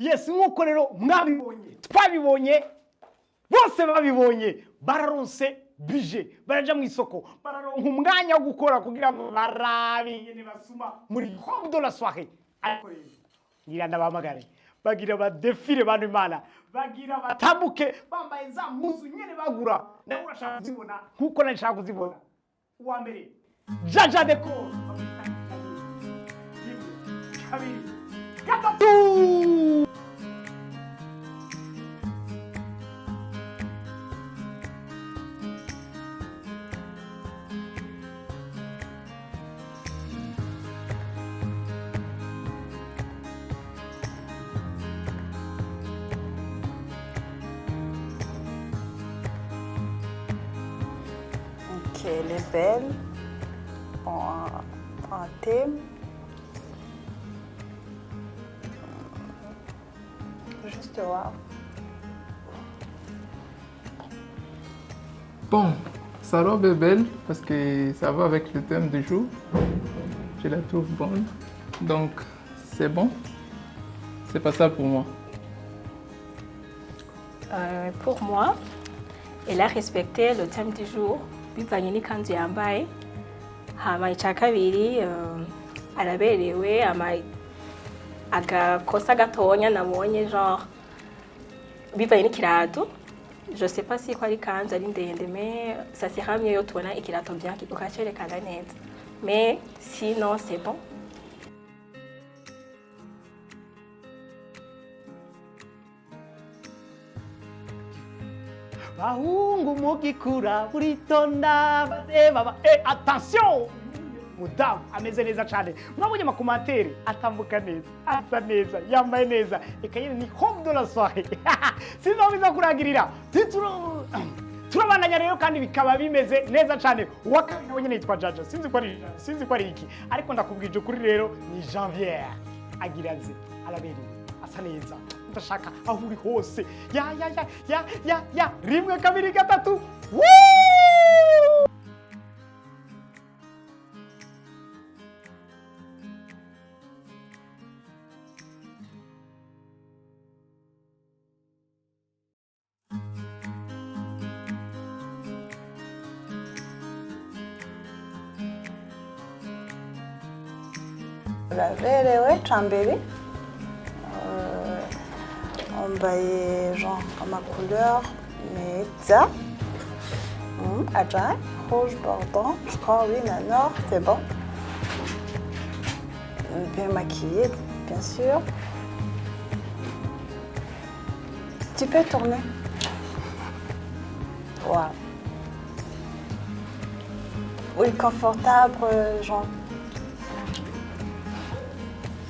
Yes, nk'uko rero mwabibonye twabibonye bose babibonye bararonse bije baraja mu isoko bararonka umwanya wo gukora kugira ngo barabe nyene basuma muri Homme de la soirée. Ariko rero ngira ndabamagare bagira badefile bantu Imana bagira batambuke bambaye za muzu nyene bagura nawe urashaka kuzibona nkuko nashaka kuzibona. Uwa mbere Jaja Decor kabiri gatatu. Elle est belle, en thème. Juste wow. Bon, sa robe est belle parce que ça va avec le thème du jour. Je la trouve bonne. Donc, c'est bon. C'est pas ça pour moi. Pour moi, elle a respecté le thème du jour. Bivanye n'ikanzu yambaye hama icya kabiri araberewe agakosa gatonya nabonye genre bivanye n'ikirato. Je sais pas si ko ari kanzu ari ndende mais ça sera mieux yo tubona ikirato bien ukacerekana neza, mais sinon c'est bon. Bahungu mugikura buritonda baba attention mudamu ameze neza cyane mwabonye amakomantere atambuka neza asa neza yambaye neza ikayene ni Homme de la soirée sinzobiza kurangirira turabandanya rero kandi bikaba bimeze neza cyane uwakabiri nawe nyene yitwa Jaja sinzi ko ari iki ariko ndakubwije kuri rero ni Janvier agiraze araberewe asa neza ndashaka aho uri hose ya rimwe kabiri gatatu. Uraberewe cambere wambaye genre ama couleur meza adja rouge bordeaux, je crois oui nord, c'est bon. Bien maquillée bien sûr. Tu peux tourner. Wow. Oui, confortable genre.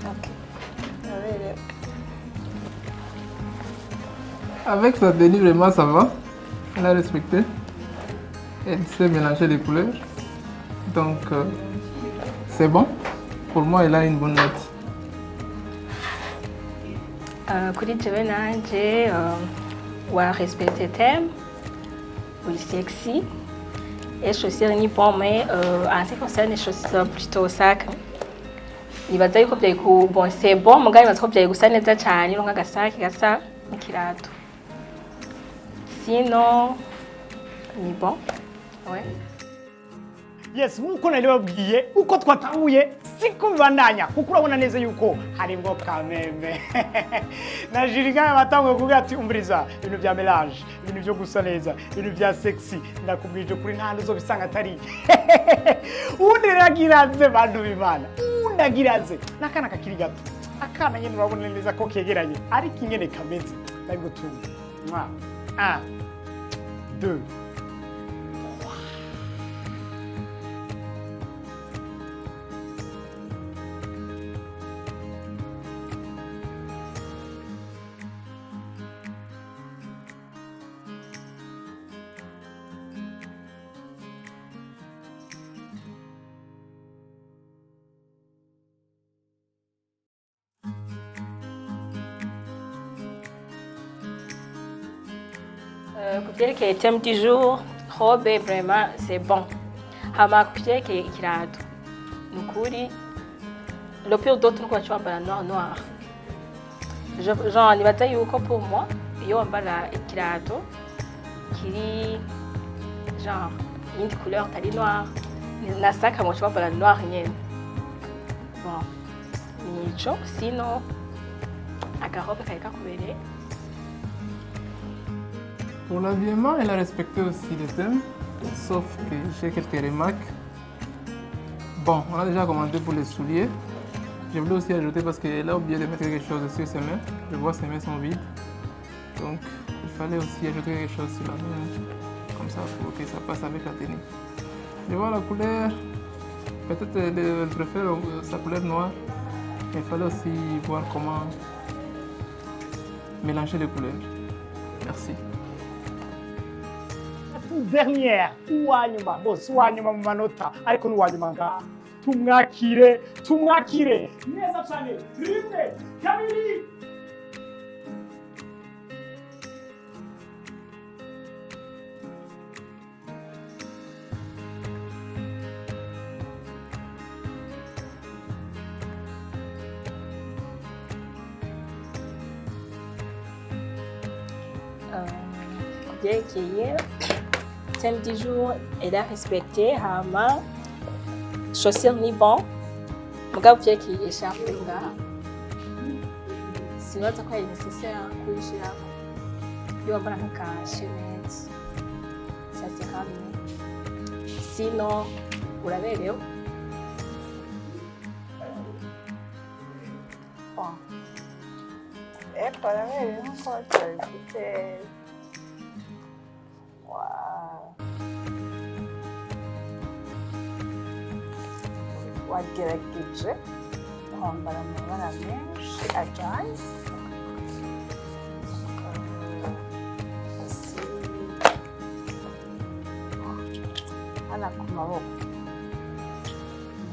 Ok. Avec sa tenue, vraiment, ça va. Elle a respecté. Elle sait mélanger les couleurs. Donc, c'est bon. Pour moi, elle a une bonne note. Kuri jewe nanje wa respecter thème. Oui, sexy. Et chaussures ni bon, mais en ce qui concerne les chaussures plutôt sac. Nibaza yuko byaye ku bon c'est bon mugabo nibaza ko byaye gusa neza cyane ronka gasaki gasa n'ikirato. Sinon ni bon. Ouais. Yes, nkuko nari babwiye uko twatahuye siko bibandanya kuko urabona neza yuko harimo kameme na Jirika batangwe kuvuga ati umviriza ibintu bya mélange ibintu byo gusa neza ibintu bya sexy ndakubwije kuri ntando zo bisanga atari uniragiraze bantu bimana undagiraze nakana kakiri gato akana nyene urabona neza ko kegeranye ariko ingene kameze ndabigutunga 1 2 Ku byerekeye thème du jour, robe vraiment c'est bon. Hama ku byerekeye ikirato nukuri le pire d'autre nuko bacambara noir. genre nibaza yuko pour moi iyo wambara ikirato kiri genre iyindi couleur tari noir nasaka ngo wambara noir nyene bon nico sino akarobe kari kakubereye. Pour l'habillement, elle a respecté aussi les thèmes, sauf que j'ai quelques remarques. Bon, on a déjà commenté pour les souliers. Je voulais aussi ajouter parce qu'elle a oublié de mettre quelque chose sur ses mains. Je vois ses mains sont vides. Donc, il fallait aussi ajouter quelque chose sur la main, comme ça, pour que ça passe avec la tenue. Je vois la couleur, peut-être elle préfère sa couleur noire. Mais il fallait aussi voir comment mélanger les couleurs. Merci. Dernière uwanyuma bose uwanyuma mu manota ariko n'uwanyuma ngaha tumwakire neza cyane rimwe kabiri. Kubyerekeye thème du jour, elle a respecté hama chaussures ni bon mugabo kubyerekeye écharpe ngaha sinoza ko ari nécessaire kuyishirako iyo wambara nk'aka chemise ça sera mieux sinon uraberewe. Bon. Uraberewe nk'uko babifite. Wagerageje kwambara amabara menshi ajyanye hano ku maboko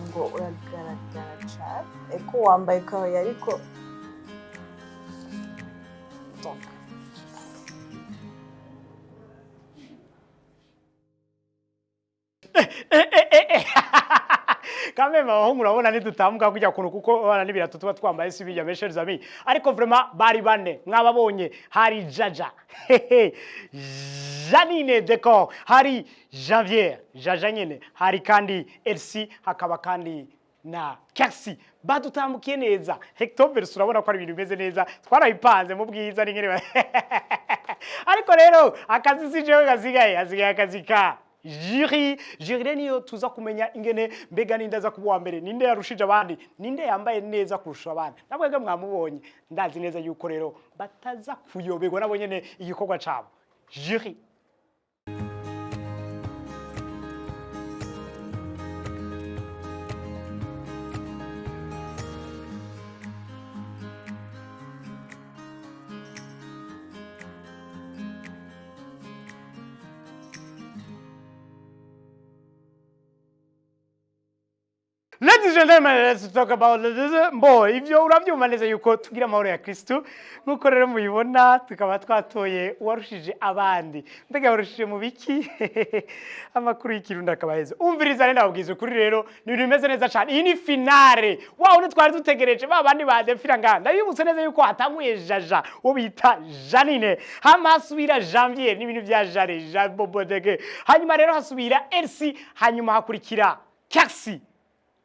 ngo uragaragara cyane eko wambaye ikabuye ariko quand même abahungu urabona ntidutamuka kujya kuntu kuko abana n'ibirato tuba twambaye si bijya mes chers amis ariko vraiment bari bane mwababonye hari Jaja Janine Decor hari Janvier Jaja nyene hari kandi Elsie hakaba kandi na Kersi badutambukiye neza Hector urabona ko ari ibintu bimeze neza twarabipanze mu bwiza n'ingere ariko rero akazi si jewe gazigaye akazi ka Jury niyo tuza kumenya ingene mbega nindaza kuba mbere ninde yarushije abandi ninde yambaye neza kurusha abandi nabwege mwamubonye ndazi neza yuko rero bataza kuyoberwa nabo nyene igikorwa cabo Jury. Ladies and gentlemen, let's talk about boy. Ivyo uravyumva neza yuko tugira amahoro ya Kristo nkuko rero muyibona tukaba twatoye uwarushije abandi mbega warushije mu biki amakuru y'Ikirundi akabaheza umviriza nenda babwize kuri rero ni ibintu bimeze neza cyane iyi ni finale waho twari dutegereje babandi badefira nganda bibutse neza yuko hatanguye Jaja wo bita Janine hama hasubira Janvier n'ibintu bya Jare Jean Bobodege hanyuma rero hasubira Elsie hanyuma hakurikira Kersi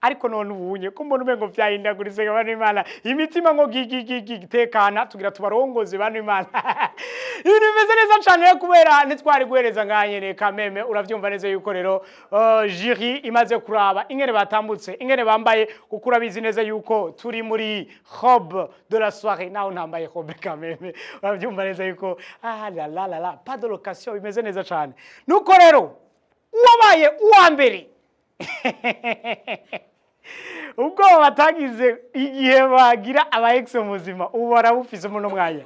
ariko none ubunye ko mbona umengo vyahindaguritse bana Imana imitima ngo gitekana tugira tubarongoze bana Imana ibintu bimeze neza cyane kubera ntitwari guhereza nganyene kameme uravyumva neza yuko rero jury imaze kuraba ingene batambutse ingene bambaye kukura bizi neza yuko turi muri robe de la soirée naho ntambaye robe kameme uravyumva neza yuko la pas de location bimeze neza cyane nuko rero uwabaye uwa mbere ubwo batagize igihe bagira aba ex muzima ubu barabufise mu mwanya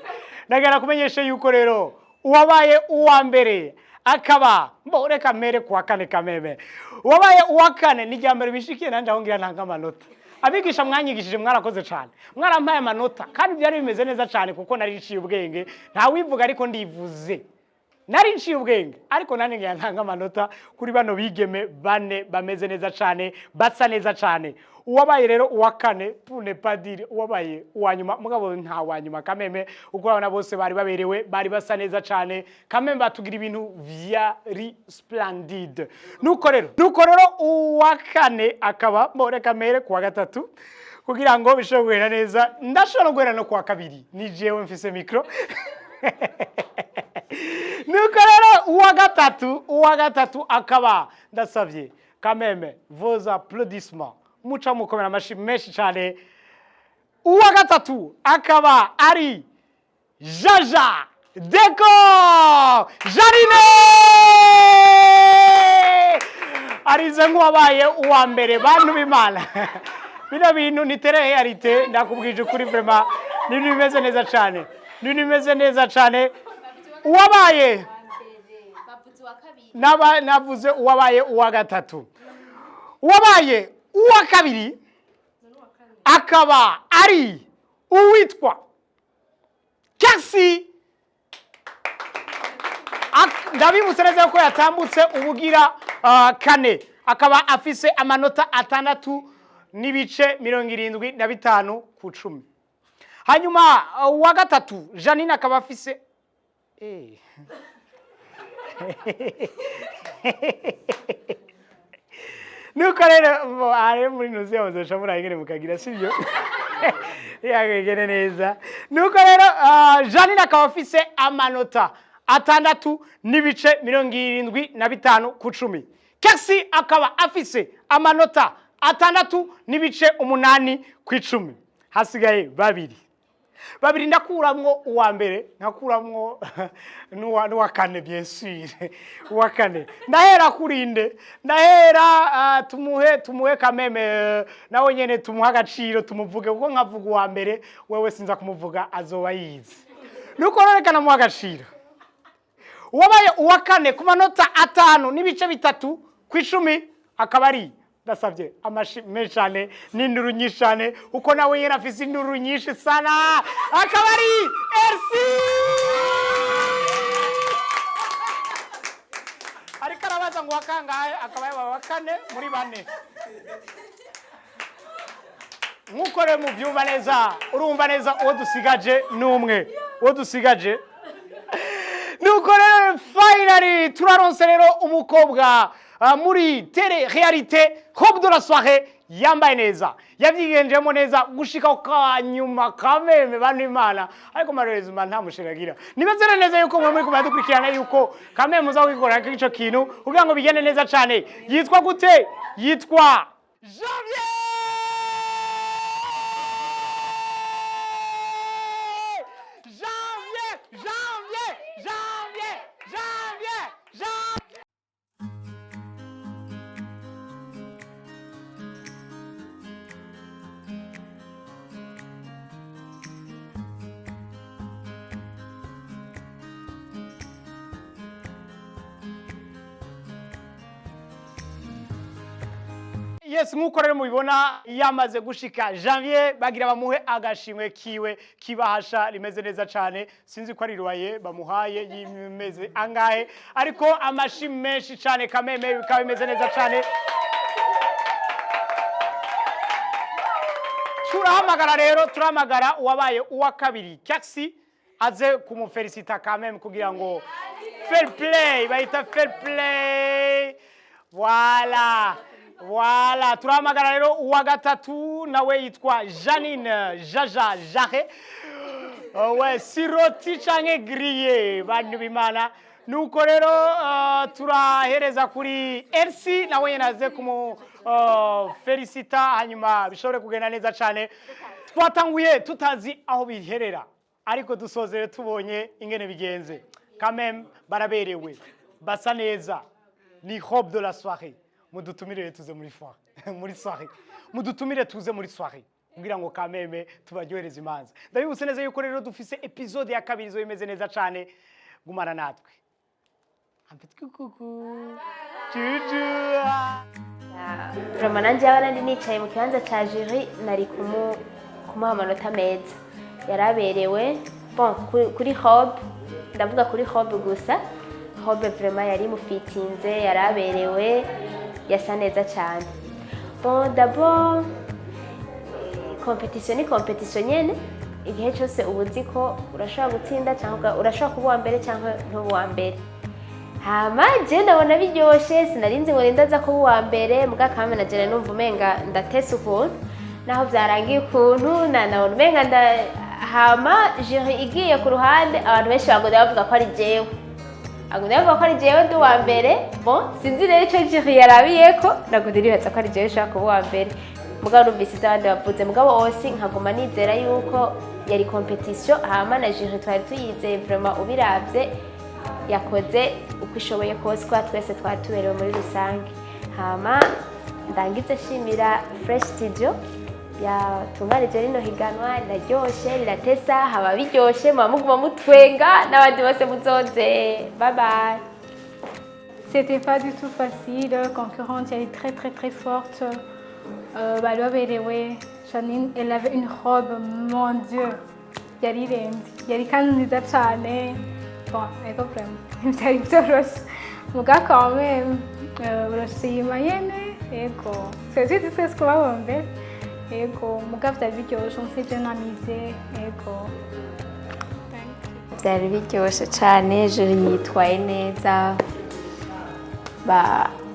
ndagara kumenyesha yuko rero uwabaye uwa mbere akaba mboreka mere kwa kane kameme uwabaye uwa kane ni ryambere bishikiye nanje aho ngira ntanga amanota abigisha mwanyigishije mwarakoze cyane mwarampaye amanota kandi byari bimeze neza cyane kuko nari nciye ubwenge nta wivuga ariko ndivuze nari nciye ubwenge ariko nane ngira ntanga amanota kuri bano bigeme bane bameze neza cyane basa neza cyane uwabaye rero uwa kane pour ne pas dire uwabaye uwa nyuma mugabo nta wa nyuma kameme uko abana bose bari baberewe bari basa neza cyane kameme batugira ibintu vyari splendide nuko rero uwa kane akaba mbore kamere kuwa gatatu kugira ngo bishobora neza ndashobora guhera no kuwa kabiri ni jewe mfise micro nuko rero uwa gatatu akaba ndasavye kameme vos applaudissements mucha mukomera amashi menshi cyane uwa gatatu akaba ari Jaja Deko Jarine arize nk'uwabaye uwa mbere bantu b'Imana bino bintu ni realite ndakubwije kuri vraiment ni bimeze neza cyane uwabaye navuze uwabaye uwa gatatu uwabaye uwa kabiri akaba ari uwitwa Kasi ndabibutse neza ko yatambutse ubugira kane akaba afise amanota 6.75 ku 10 hanyuma uwa gatatu Janine akaba afise nuko rero ari muri nuzi yazo shamura ingene mukagira sibyo yagegene neza nuko rero Janine akaba afise amanota 6.75 ku 10 Kasi akaba afise amanota 6.8 ku 10 hasigaye babiri ndakuramwo uwa mbere nkakuramwo n'uwa kane bien sûr uwa kane ndahera kurinde ndahera tumuhe kameme nawe nyene tumuha agaciro tumuvuge kuko nkavuga uwa mbere wewe sinza kumuvuga azoba yize nuko rerekana mu agaciro uwabaye uwa kane ku manota 5.3 ku 10 akaba ari ndasavye amashi menshane n'induru nyishane uko nawe yera afise induru nyinshi sana akaba ari RC ariko arabaza ngo wakangaye akaba yaba kane muri bane nkuko rero mu byumva neza urumva neza uwo dusigaje nuko rero finally turaronse rero umukobwa muri télé-réalité Hope de la soirée yambaye neza yavyigenjemo neza gushika ukanyuma kameme bantu Imana ariko marerezuma nta mushiragira nibezere neza yuko muri kubadukurikirana yuko kameme muza kwikora ico kintu kugira ngo bigende neza cyane yitwa gute yitwa Janvier Yes, nkuko rero mubibona yamaze gushika Janvier bagira bamuhe agashimwe kiwe kibahasha rimeze neza cyane sinzi ko ari ruwaye bamuhaye yimeze angahe ariko amashi menshi cyane kameme bikaba bimeze neza cyane turahamagara uwabaye uwa kabiri Kasi aze kumufelicita kameme kugira ngo fair play bayita fair play Voilà, turahamagara rero uwa gatatu nawe yitwa Janine Jaja Jare. Ouais, siroti canke grillé bantu b'Imana. Nuko rero turahereza kuri RC nawe yenaze kumu felicita hanyuma bishobore kugenda neza cyane. Twatanguye tutazi aho biherera ariko dusozere tubonye ingene bigenze. Quand même baraberewe. Basa neza. Ni Hope de la soirée. Mudutumire tuze muri soirée mudutumire tuze muri soirée kugira ngo kameme tubaryohereze imanza ndabibutse neza yuko rero dufise episode ya kabiri zo imeze neza cyane gumana natwe vraiment nanje abandi nicaye mu kibanza cya jury nari kumuha amanota meza yaraberewe bon kuri Hope ndavuga kuri Hope gusa Hope vraiment yari mufitinze yaraberewe yasa neza cyane bon d'abord competition ni competition nyene igihe cyose ubuzi ko urashobora gutsinda cyangwa urashobora kuba uwa mbere cyangwa ntuba uwa mbere. Hama je ndabona biryoshe sinarinzi ngo ndaza kuba uwa mbere muga kame na jene numva umenga ndatese ukuntu naho byarangiye ukuntu nabona umenga hama jury igiye ku ruhande abantu benshi bagoda bavuga ko ari jewe bavuga ko ari jewe ndi uwa mbere. Bon sinzi rero icyo jury yarabiyeko nagoda iribatsa ko ari jewe ushaka kuba uwa mbere mugabo numvise abandi bavuze mugabo osi nkaguma nizera yuko yari competition hama na jury twari tuyizeye vraiment ubiravye yakoze uko ishoboye kose kwa twese twatuberewe muri rusange. Hama ndangize shimira Fresh Studio yatunganije rino higanwa riraryoshe riratesa haba biryoshe muguma mutwenga n'abandi bose muzoze. Bye bye. C'était pas du tout facile, concurrente elle est très forte. Bari baberewe, Janine elle avait une robe, mon Dieu, yari irenze, yari kandi nziza cyane. Bon, ego vraiment, byari byoroshye muga quand même urashima nyene ego c'est tout ce qu'on va mbere ego muga byari biryoshye nsibyo namize ego byari biryoshye cyane. Juri yitwaye neza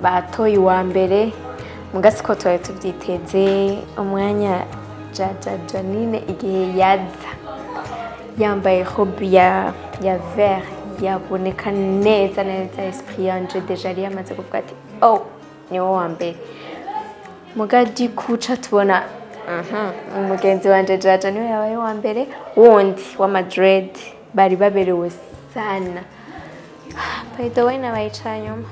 batoye uwa mbere muga siko twari tubyiteze. Umwanya Janine igihe yaza yambaye robe ya vert yaboneka neza esprit yanje deja yari yamaze kuvuga ati oh ni wowe wa mbere muga dikuca tubona umugenzi wanje Jaja niwe yabaye wa mbere wundi wa Madrid bari baberewe sana. By the way nabaye cyanyuma